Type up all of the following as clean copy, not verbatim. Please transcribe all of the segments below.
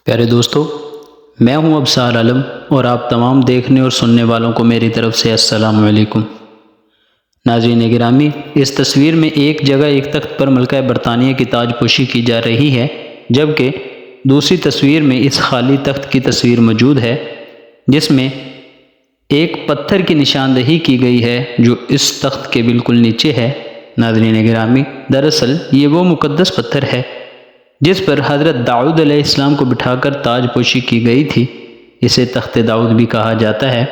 پیارے دوستو، میں ہوں ابصار عالم اور آپ تمام دیکھنے اور سننے والوں کو میری طرف سے السلام علیکم۔ ناظرین گرامی، اس تصویر میں ایک جگہ ایک تخت پر ملکہ برطانیہ کی تاج پوشی کی جا رہی ہے، جبکہ دوسری تصویر میں اس خالی تخت کی تصویر موجود ہے جس میں ایک پتھر کی نشاندہی کی گئی ہے جو اس تخت کے بالکل نیچے ہے۔ ناظرین گرامی، دراصل یہ وہ مقدس پتھر ہے جس پر حضرت داؤد علیہ السلام کو بٹھا کر تاج پوشی کی گئی تھی۔ اسے تخت داؤد بھی کہا جاتا ہے۔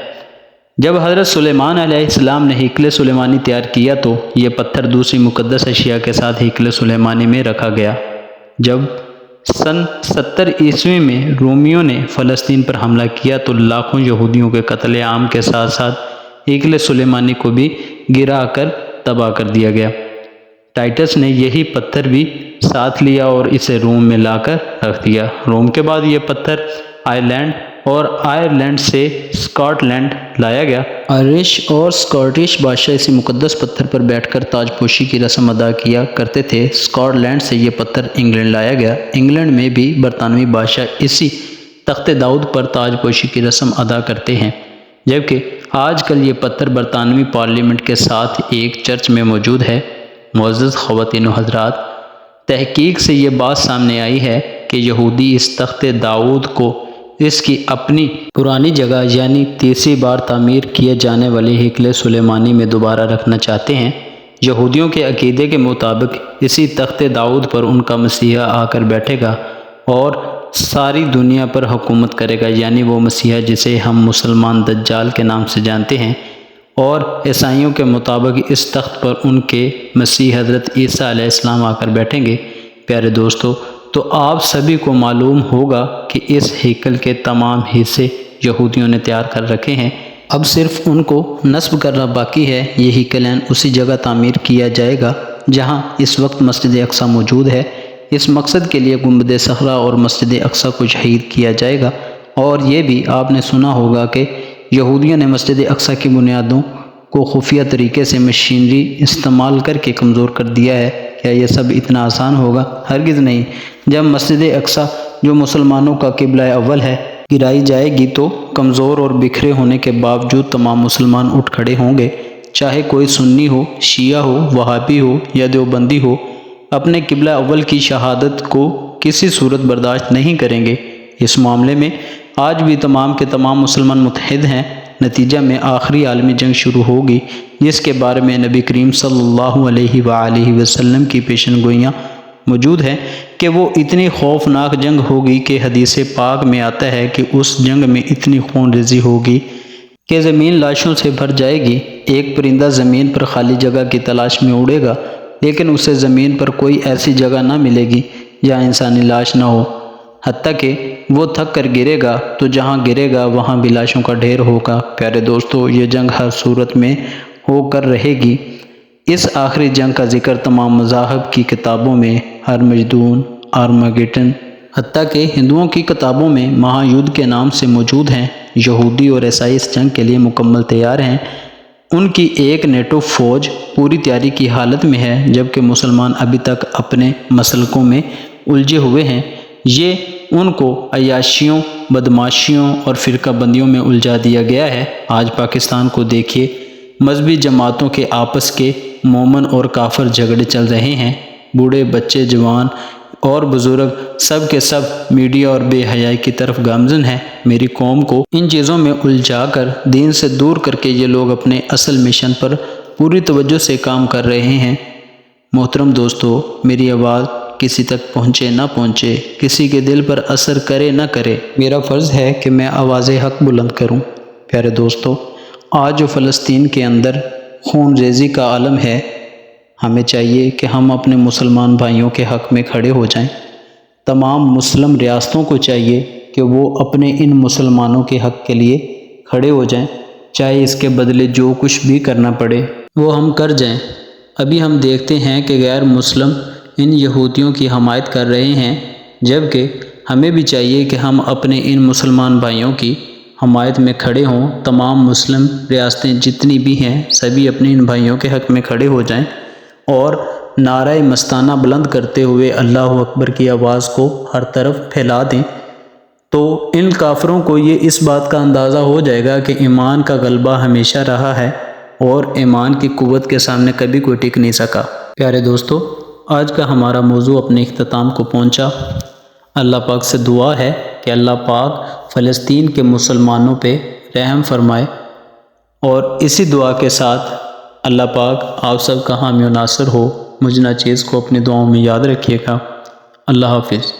جب حضرت سلیمان علیہ السلام نے ہیکل سلیمانی تیار کیا تو یہ پتھر دوسری مقدس اشیاء کے ساتھ ہیکل سلیمانی میں رکھا گیا۔ جب سن 70 عیسوی میں رومیوں نے فلسطین پر حملہ کیا تو لاکھوں یہودیوں کے قتل عام کے ساتھ ساتھ ہیکل سلیمانی کو بھی گرا کر تباہ کر دیا گیا۔ ٹائٹس نے یہی پتھر بھی ساتھ لیا اور اسے روم میں لا کر رکھ دیا۔ روم کے بعد یہ پتھر آئرلینڈ اور آئرلینڈ سے اسکاٹ لینڈ لایا گیا۔ آئرش اور اسکاٹش بادشاہ اسی مقدس پتھر پر بیٹھ کر تاج پوشی کی رسم ادا کیا کرتے تھے۔ اسکاٹ لینڈ سے یہ پتھر انگلینڈ لایا گیا۔ انگلینڈ میں بھی برطانوی بادشاہ اسی تخت داؤد پر تاج پوشی کی رسم ادا کرتے ہیں، جبکہ آج کل یہ پتھر برطانوی پارلیمنٹ کے ساتھ ایک چرچ میں موجود ہے۔ معزز خواتین و حضرات، تحقیق سے یہ بات سامنے آئی ہے کہ یہودی اس تخت داؤد کو اس کی اپنی پرانی جگہ یعنی تیسری بار تعمیر کیے جانے والے ہیکل سلیمانی میں دوبارہ رکھنا چاہتے ہیں۔ یہودیوں کے عقیدے کے مطابق اسی تخت داؤد پر ان کا مسیحا آ کر بیٹھے گا اور ساری دنیا پر حکومت کرے گا، یعنی وہ مسیحا جسے ہم مسلمان دجال کے نام سے جانتے ہیں۔ اور عیسائیوں کے مطابق اس تخت پر ان کے مسیح حضرت عیسیٰ علیہ السلام آ کر بیٹھیں گے۔ پیارے دوستو، تو آپ سبھی کو معلوم ہوگا کہ اس ہیکل کے تمام حصے یہودیوں نے تیار کر رکھے ہیں، اب صرف ان کو نصب کرنا باقی ہے۔ یہ ہیکلین اسی جگہ تعمیر کیا جائے گا جہاں اس وقت مسجد اقصیٰ موجود ہے۔ اس مقصد کے لیے گنبد صخرہ اور مسجد اقصیٰ کو شہید کیا جائے گا۔ اور یہ بھی آپ نے سنا ہوگا کہ یہودیوں نے مسجد اقصیٰ کی بنیادوں کو خفیہ طریقے سے مشینری استعمال کر کے کمزور کر دیا ہے۔ کیا یہ سب اتنا آسان ہوگا؟ ہرگز نہیں۔ جب مسجد اقصیٰ جو مسلمانوں کا قبلہ اول ہے گرائی جائے گی تو کمزور اور بکھرے ہونے کے باوجود تمام مسلمان اٹھ کھڑے ہوں گے، چاہے کوئی سنی ہو، شیعہ ہو، وہابی ہو یا دیوبندی ہو، اپنے قبلہ اول کی شہادت کو کسی صورت برداشت نہیں کریں گے۔ اس معاملے میں آج بھی تمام کے تمام مسلمان متحد ہیں۔ نتیجہ میں آخری عالمی جنگ شروع ہوگی جس کے بارے میں نبی کریم صلی اللہ علیہ وآلہ وسلم کی پیشن گوئیاں موجود ہیں کہ وہ اتنی خوفناک جنگ ہوگی کہ حدیث پاک میں آتا ہے کہ اس جنگ میں اتنی خون ریزی ہوگی کہ زمین لاشوں سے بھر جائے گی۔ ایک پرندہ زمین پر خالی جگہ کی تلاش میں اڑے گا، لیکن اسے زمین پر کوئی ایسی جگہ نہ ملے گی جہاں انسانی لاش نہ ہو، حتیٰ کہ وہ تھک کر گرے گا تو جہاں گرے گا وہاں بھی لاشوں کا ڈھیر ہوگا۔ پیارے دوستو، یہ جنگ ہر صورت میں ہو کر رہے گی۔ اس آخری جنگ کا ذکر تمام مذاہب کی کتابوں میں ہرمجدون، آرمگیڈن، حتیٰ کہ ہندوؤں کی کتابوں میں مہا یدھ کے نام سے موجود ہیں۔ یہودی اور عیسائی اس جنگ کے لیے مکمل تیار ہیں۔ ان کی ایک نیٹو فوج پوری تیاری کی حالت میں ہے، جبکہ مسلمان ابھی تک اپنے مسلکوں میں الجھے ہوئے ہیں۔ یہ ان کو عیاشیوں، بدماشیوں اور فرقہ بندیوں میں الجھا دیا گیا ہے۔ آج پاکستان کو دیکھیے، مذہبی جماعتوں کے آپس کے مومن اور کافر جھگڑے چل رہے ہیں۔ بوڑھے، بچے، جوان اور بزرگ سب کے سب میڈیا اور بے حیائی کی طرف گامزن ہیں۔ میری قوم کو ان چیزوں میں الجھا کر دین سے دور کر کے یہ لوگ اپنے اصل مشن پر پوری توجہ سے کام کر رہے ہیں۔ محترم دوستو، میری آواز کسی تک پہنچے نہ پہنچے، کسی کے دل پر اثر کرے نہ کرے، میرا فرض ہے کہ میں آواز حق بلند کروں۔ پیارے دوستو، آج جو فلسطین کے اندر خون ریزی کا عالم ہے، ہمیں چاہیے کہ ہم اپنے مسلمان بھائیوں کے حق میں کھڑے ہو جائیں۔ تمام مسلم ریاستوں کو چاہیے کہ وہ اپنے ان مسلمانوں کے حق کے لیے کھڑے ہو جائیں، چاہے اس کے بدلے جو کچھ بھی کرنا پڑے وہ ہم کر جائیں۔ ابھی ہم دیکھتے ہیں کہ غیر مسلم ان یہودیوں کی حمایت کر رہے ہیں، جبکہ ہمیں بھی چاہیے کہ ہم اپنے ان مسلمان بھائیوں کی حمایت میں کھڑے ہوں۔ تمام مسلم ریاستیں جتنی بھی ہیں سبھی اپنے ان بھائیوں کے حق میں کھڑے ہو جائیں اور نعرہ مستانہ بلند کرتے ہوئے اللہ اکبر کی آواز کو ہر طرف پھیلا دیں۔ تو ان کافروں کو یہ اس بات کا اندازہ ہو جائے گا کہ ایمان کا غلبہ ہمیشہ رہا ہے اور ایمان کی قوت کے سامنے کبھی کوئی ٹک نہیں سکا۔ پیارے دوستو، آج کا ہمارا موضوع اپنے اختتام کو پہنچا۔ اللہ پاک سے دعا ہے کہ اللہ پاک فلسطین کے مسلمانوں پہ رحم فرمائے، اور اسی دعا کے ساتھ اللہ پاک آپ سب کا حامی و ناصر ہو۔ مجھ ناچیز کو اپنی دعاؤں میں یاد رکھیے گا۔ اللہ حافظ۔